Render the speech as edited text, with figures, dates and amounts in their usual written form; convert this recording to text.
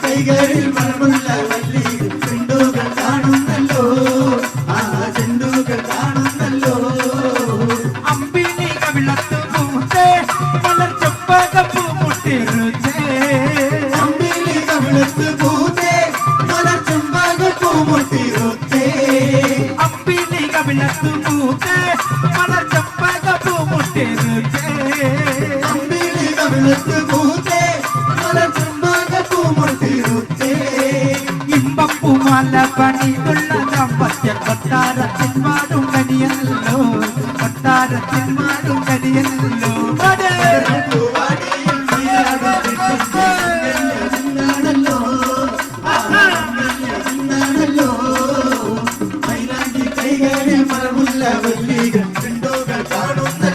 കൈകളിൽ മണമുള്ള വല്ലി ചെണ്ടുകൾ കാണുന്നല്ലോ ചെണ്ടുകൾ കാണുന്നല്ലോ അമ്പിളി കവിളത്ത് പൂത്തേ മലർ ചെമ്പകപ്പൂ മുട്ടിരുച്ചേ അമ്പിളി കവിളത്ത് പൂത്തേ മലർ ചെമ്പകപ്പൂ മുട്ടിരുച്ചേ അമ്പിളി കവിളത്ത് പൂത്തേ മലർ ചെമ്പകപ്പൂ മുട്ടിരുച്ചേ അമ്പിളി കവിളത്ത് പൂത്തേ മലർ ചെമ്പകപ്പൂ മുട്ടിരുച്ചേ ഇമ്പപ്പൂമാല പണിതുള്ള ദാമ്പത്യ കൊട്ടാരത്തിൽ മാടും കനിയല്ലോ കൊട്ടാരത്തിൽ മാടും കനിയല്ലോ